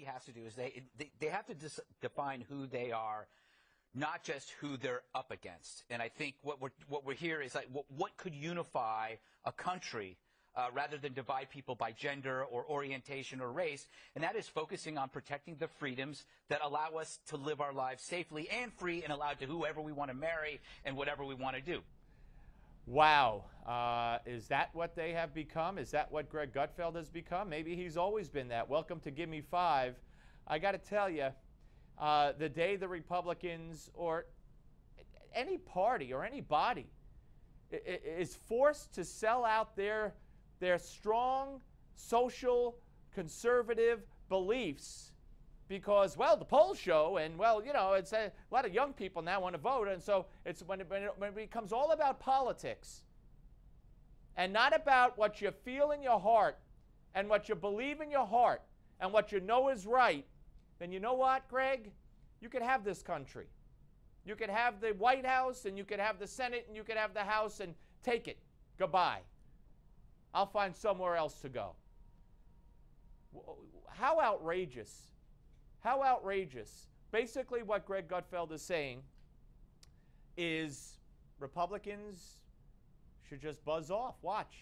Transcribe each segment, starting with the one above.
has to do is they have to define who they are, not just who they're up against. And I think what we're here is like what could unify a country rather than divide people by gender or orientation or race, and that is focusing on protecting the freedoms that allow us to live our lives safely and free and allowed to whoever we want to marry and whatever we want to do. Wow. Is that what they have become? Is that what Greg Gutfeld has become? Maybe he's always been that. Welcome to Give Me Five. I got to tell you, the day the Republicans or any party or anybody is forced to sell out their strong social conservative beliefs because, well, the polls show, and, well, you know, it's a lot of young people now want to vote, and so it's when it becomes all about politics and not about what you feel in your heart and what you believe in your heart and what you know is right, then you know what, Greg? You could have this country. You could have the White House, and you could have the Senate, and you could have the House, and take it. Goodbye. I'll find somewhere else to go. How outrageous. How outrageous. Basically what Greg Gutfeld is saying is Republicans should just buzz off. Watch.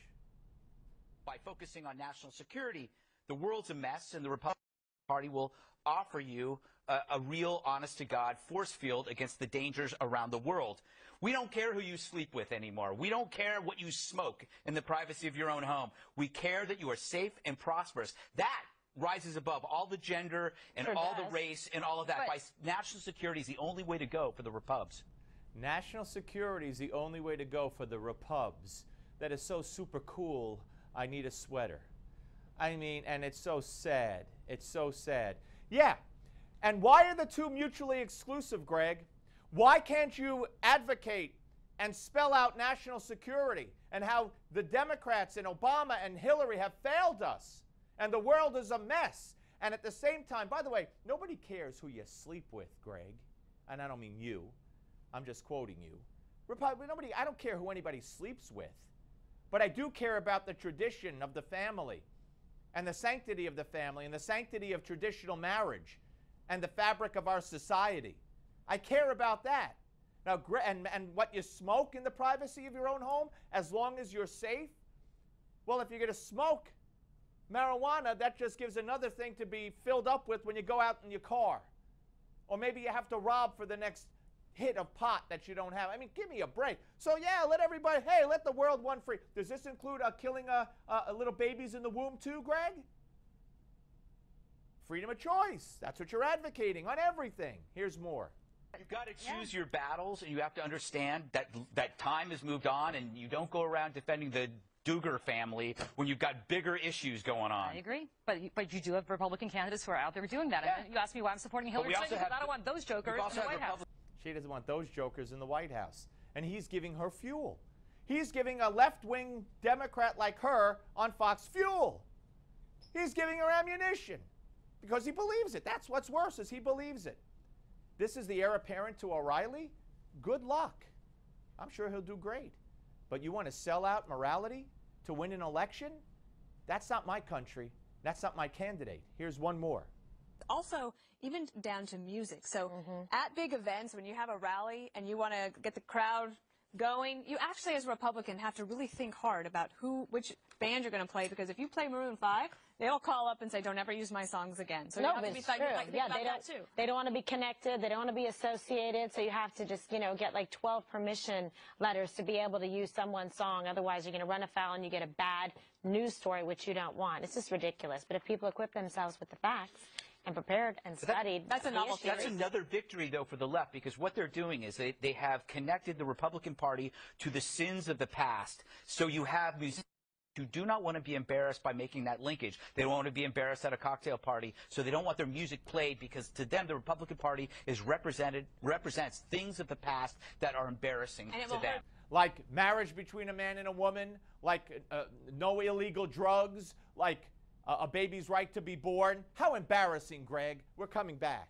By focusing on national security, the world's a mess, and the Republican Party will offer you a real, honest-to-God force field against the dangers around the world. We don't care who you sleep with anymore. We don't care what you smoke in the privacy of your own home. We care that you are safe and prosperous. That rises above all the gender and all the race and all of that. By national security is the only way to go for the Repubs. National security is the only way to go for the Repubs. That is so super cool, I need a sweater. I mean, and it's so sad. It's so sad. Yeah. And why are the two mutually exclusive, Greg? Why can't you advocate and spell out national security and how the Democrats and Obama and Hillary have failed us and the world is a mess? And at the same time, by the way, nobody cares who you sleep with, Greg. And I don't mean you. I'm just quoting you. I don't care who anybody sleeps with. But I do care about the tradition of the family and the sanctity of the family and the sanctity of traditional marriage and the fabric of our society. I care about that. Now, and what you smoke in the privacy of your own home, as long as you're safe, well, if you're going to smoke marijuana, that just gives another thing to be filled up with when you go out in your car. Or maybe you have to rob for the next hit of pot that you don't have. I mean, give me a break. So, yeah, let everybody, hey, let the world run free. Does this include killing little babies in the womb too, Greg? Freedom of choice. That's what you're advocating on everything. Here's more. You've got to choose your battles, and you have to understand that time has moved on, and you don't go around defending the Duggar family when you've got bigger issues going on. I agree, but you do have Republican candidates who are out there doing that. Yeah. And you ask me why I'm supporting Hillary Clinton, because I don't want those jokers in the White House. She doesn't want those jokers in the White House, and he's giving her fuel. He's giving a left-wing Democrat like her on Fox fuel. He's giving her ammunition because he believes it. That's what's worse, is he believes it. This is the heir apparent to O'Reilly? Good luck. I'm sure he'll do great. But you want to sell out morality to win an election? That's not my country. That's not my candidate. Here's one more. Also, even down to music. So at big events, when you have a rally and you want to get the crowd going, you actually, as a Republican, have to really think hard about which band you're going to play, because if you play Maroon 5, they'll call up and say, don't ever use my songs again. So no, you have to be thinking about that too. They don't want to be connected. They don't want to be associated. So you have to just, get like 12 permission letters to be able to use someone's song. Otherwise, you're going to run afoul and you get a bad news story, which you don't want. It's just ridiculous. But if people equip themselves with the facts and prepared and studied, that's a novel theory. That's another victory, though, for the left, because what they're doing is they have connected the Republican Party to the sins of the past. So you have musicians who do not want to be embarrassed by making that linkage. They don't want to be embarrassed at a cocktail party, so they don't want their music played, because to them the Republican Party is represents things of the past that are embarrassing to them. Like marriage between a man and a woman, like no illegal drugs, like a baby's right to be born. How embarrassing, Greg. We're coming back.